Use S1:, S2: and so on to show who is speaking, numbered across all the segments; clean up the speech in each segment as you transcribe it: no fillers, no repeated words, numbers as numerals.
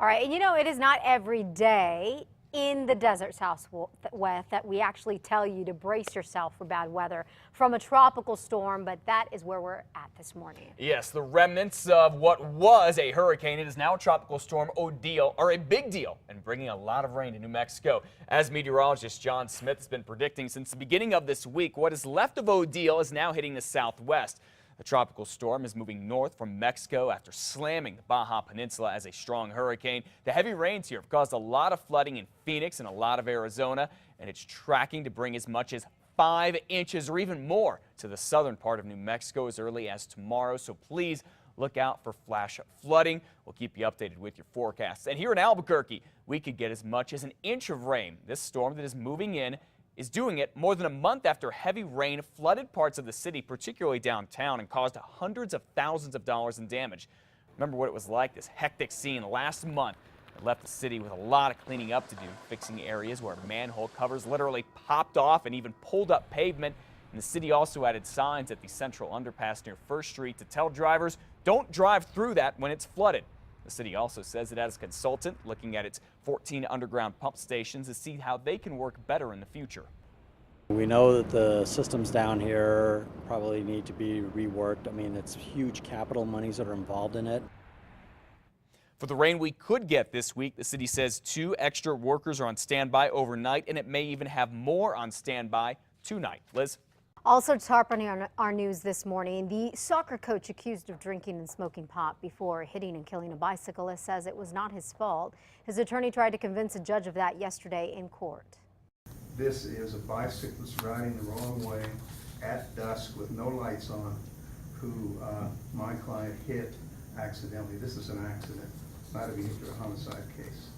S1: All right, and you know, it is not every day in the desert Southwest that we actually tell you to brace yourself for bad weather from a tropical storm, but that is where we're at this morning.
S2: Yes, the remnants of what was a hurricane, it is now a tropical storm, Odile, are a big deal and bringing a lot of rain to New Mexico. As meteorologist John Smith has been predicting since the beginning of this week, what is left of Odile is now hitting the southwest. The tropical storm is moving north from Mexico after slamming the Baja Peninsula as a strong hurricane. The heavy rains here have caused a lot of flooding in Phoenix and a lot of Arizona, and it's tracking to bring as much as 5 inches or even more to the southern part of New Mexico as early as tomorrow. So please look out for flash flooding. We'll keep you updated with your forecasts. And here in Albuquerque, we could get as much as an inch of rain. This storm that is moving in is doing it more than a month after heavy rain flooded parts of the city, particularly downtown, and caused hundreds of thousands of dollars in damage. Remember what it was like, this hectic scene last month. It left the city with a lot of cleaning up to do, fixing areas where manhole covers literally popped off and even pulled up pavement. And the city also added signs at the central underpass near First Street to tell drivers don't drive through that when it's flooded. The city also says it has a consultant looking at its 14 underground pump stations to see how they can work better in the future.
S3: We know that the systems down here probably need to be reworked. I mean, it's huge capital monies that are involved in it.
S2: For the rain we could get this week, the city says 2 extra workers are on standby overnight, and it may even have more on standby tonight. Liz?
S1: Also sharpening on our news this morning, the soccer coach accused of drinking and smoking pot before hitting and killing a bicyclist says it was not his fault. His attorney tried to convince a judge of that yesterday in court.
S4: This is a bicyclist riding the wrong way at dusk with no lights on who my client hit accidentally. This is an accident, not a vehicular homicide case.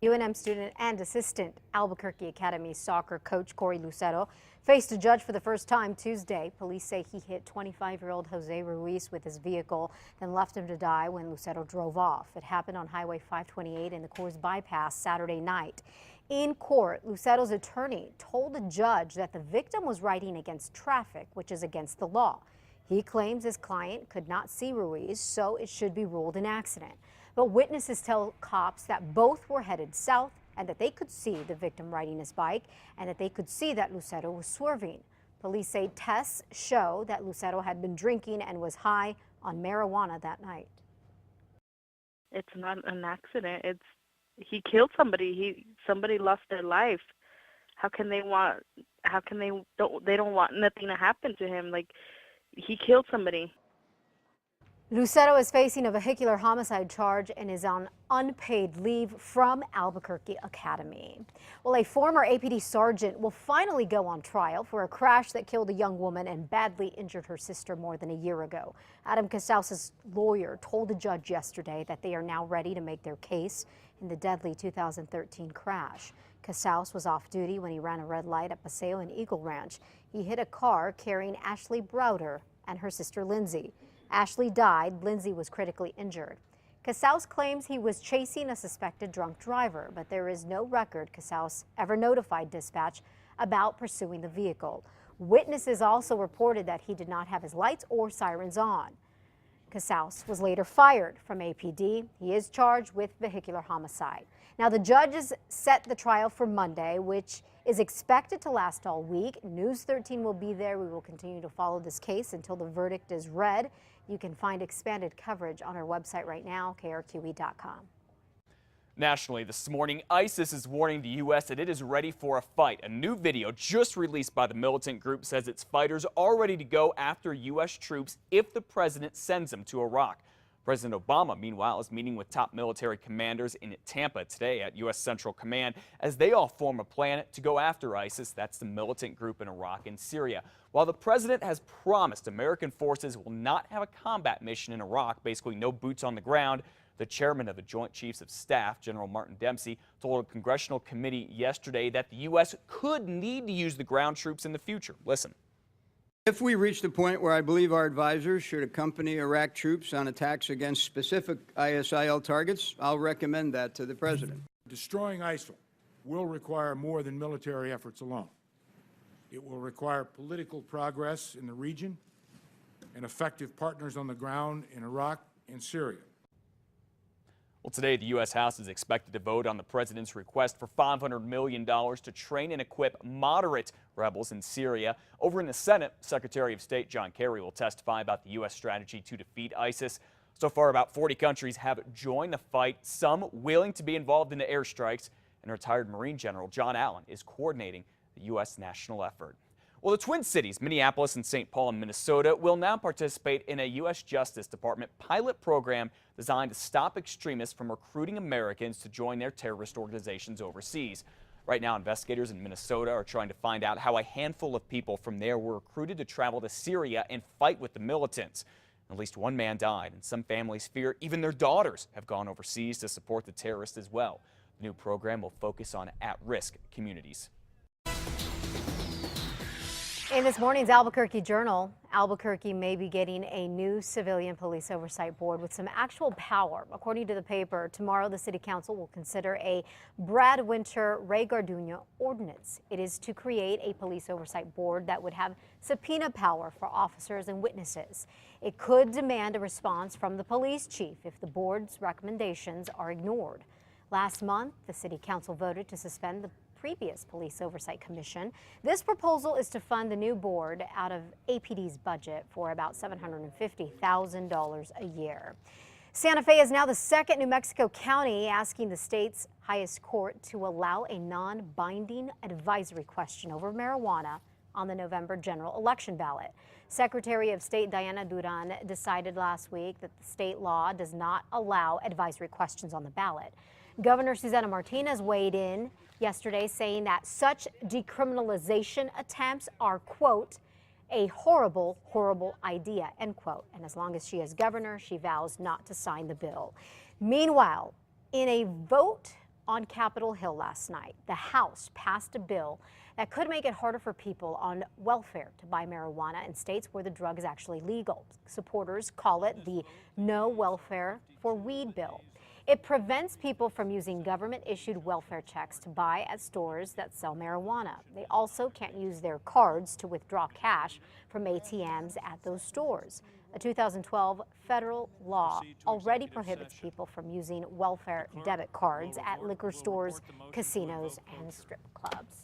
S1: UNM student and assistant Albuquerque Academy soccer coach Corey Lucero faced a judge for the first time Tuesday. Police say he hit 25-year-old Jose Ruiz with his vehicle, then left him to die when Lucero drove off. It happened on Highway 528 in the Coors bypass Saturday night. In court, Lucero's attorney told the judge that the victim was riding against traffic, which is against the law. He claims his client could not see Ruiz, so it should be ruled an accident. But witnesses tell cops that both were headed south and that they could see the victim riding his bike and that they could see that Lucero was swerving. Police say tests show that Lucero had been drinking and was high on marijuana that night.
S5: It's not an accident. He killed somebody. Somebody lost their life. They don't want nothing to happen to him. Like, he killed somebody.
S1: Lucero is facing a vehicular homicide charge and is on unpaid leave from Albuquerque Academy. Well, a former APD sergeant will finally go on trial for a crash that killed a young woman and badly injured her sister more than a year ago. Adam Casaus's lawyer told the judge yesterday that they are now ready to make their case in the deadly 2013 crash. Casaus was off duty when he ran a red light at Paseo and Eagle Ranch. He hit a car carrying Ashley Browder and her sister Lindsay. Ashley died. Lindsay was critically injured. Casaus claims he was chasing a suspected drunk driver, but there is no record Casaus ever notified dispatch about pursuing the vehicle. Witnesses also reported that he did not have his lights or sirens on. Casaus was later fired from APD. He is charged with vehicular homicide. Now, the judges set the trial for Monday, which is expected to last all week. News 13 will be there. We will continue to follow this case until the verdict is read. You can find expanded coverage on our website right now, KRQE.com.
S2: Nationally this morning, ISIS is warning the U.S. that it is ready for a fight. A new video just released by the militant group says its fighters are ready to go after U.S. troops if the president sends them to Iraq. President Obama, meanwhile, is meeting with top military commanders in Tampa today at U.S. Central Command as they all form a plan to go after ISIS. That's the militant group in Iraq and Syria. While the president has promised American forces will not have a combat mission in Iraq, basically no boots on the ground, the chairman of the Joint Chiefs of Staff, General Martin Dempsey, told a congressional committee yesterday that the U.S. could need to use the ground troops in the future. Listen.
S6: If we reach the point where I believe our advisors should accompany Iraq troops on attacks against specific ISIL targets, I'll recommend that to the president.
S7: Destroying ISIL will require more than military efforts alone. It will require political progress in the region and effective partners on the ground in Iraq and Syria.
S2: Well, today the U.S. House is expected to vote on the president's request for $500 million to train and equip moderate rebels in Syria. Over in the Senate, Secretary of State John Kerry will testify about the U.S. strategy to defeat ISIS. So far, about 40 countries have joined the fight, some willing to be involved in the airstrikes, and retired Marine General John Allen is coordinating the U.S. national effort. Well, the Twin Cities, Minneapolis and St. Paul in Minnesota, will now participate in a U.S. Justice Department pilot program designed to stop extremists from recruiting Americans to join their terrorist organizations overseas. Right now, investigators in Minnesota are trying to find out how a handful of people from there were recruited to travel to Syria and fight with the militants. At least one man died, and some families fear even their daughters have gone overseas to support the terrorists as well. The new program will focus on at-risk communities.
S1: In this morning's Albuquerque Journal, Albuquerque may be getting a new civilian police oversight board with some actual power. According to the paper, tomorrow the city council will consider a Brad Winter-Ray Garduño ordinance. It is to create a police oversight board that would have subpoena power for officers and witnesses. It could demand a response from the police chief if the board's recommendations are ignored. Last month, the city council voted to suspend the previous Police Oversight Commission. This proposal is to fund the new board out of APD's budget for about $750,000 a year. Santa Fe is now the second New Mexico county asking the state's highest court to allow a non-binding advisory question over marijuana on the November general election ballot. Secretary of State Diana Duran decided last week that the state law does not allow advisory questions on the ballot. Governor Susana Martinez weighed in yesterday saying that such decriminalization attempts are, quote, a horrible, horrible idea, end quote. And as long as she is governor, she vows not to sign the bill. Meanwhile, in a vote on Capitol Hill last night, the House passed a bill that could make it harder for people on welfare to buy marijuana in states where the drug is actually legal. Supporters call it the No Welfare for Weed bill. It prevents people from using government-issued welfare checks to buy at stores that sell marijuana. They also can't use their cards to withdraw cash from ATMs at those stores. A 2012 federal law already prohibits people from using welfare debit cards at liquor stores, casinos, and strip clubs.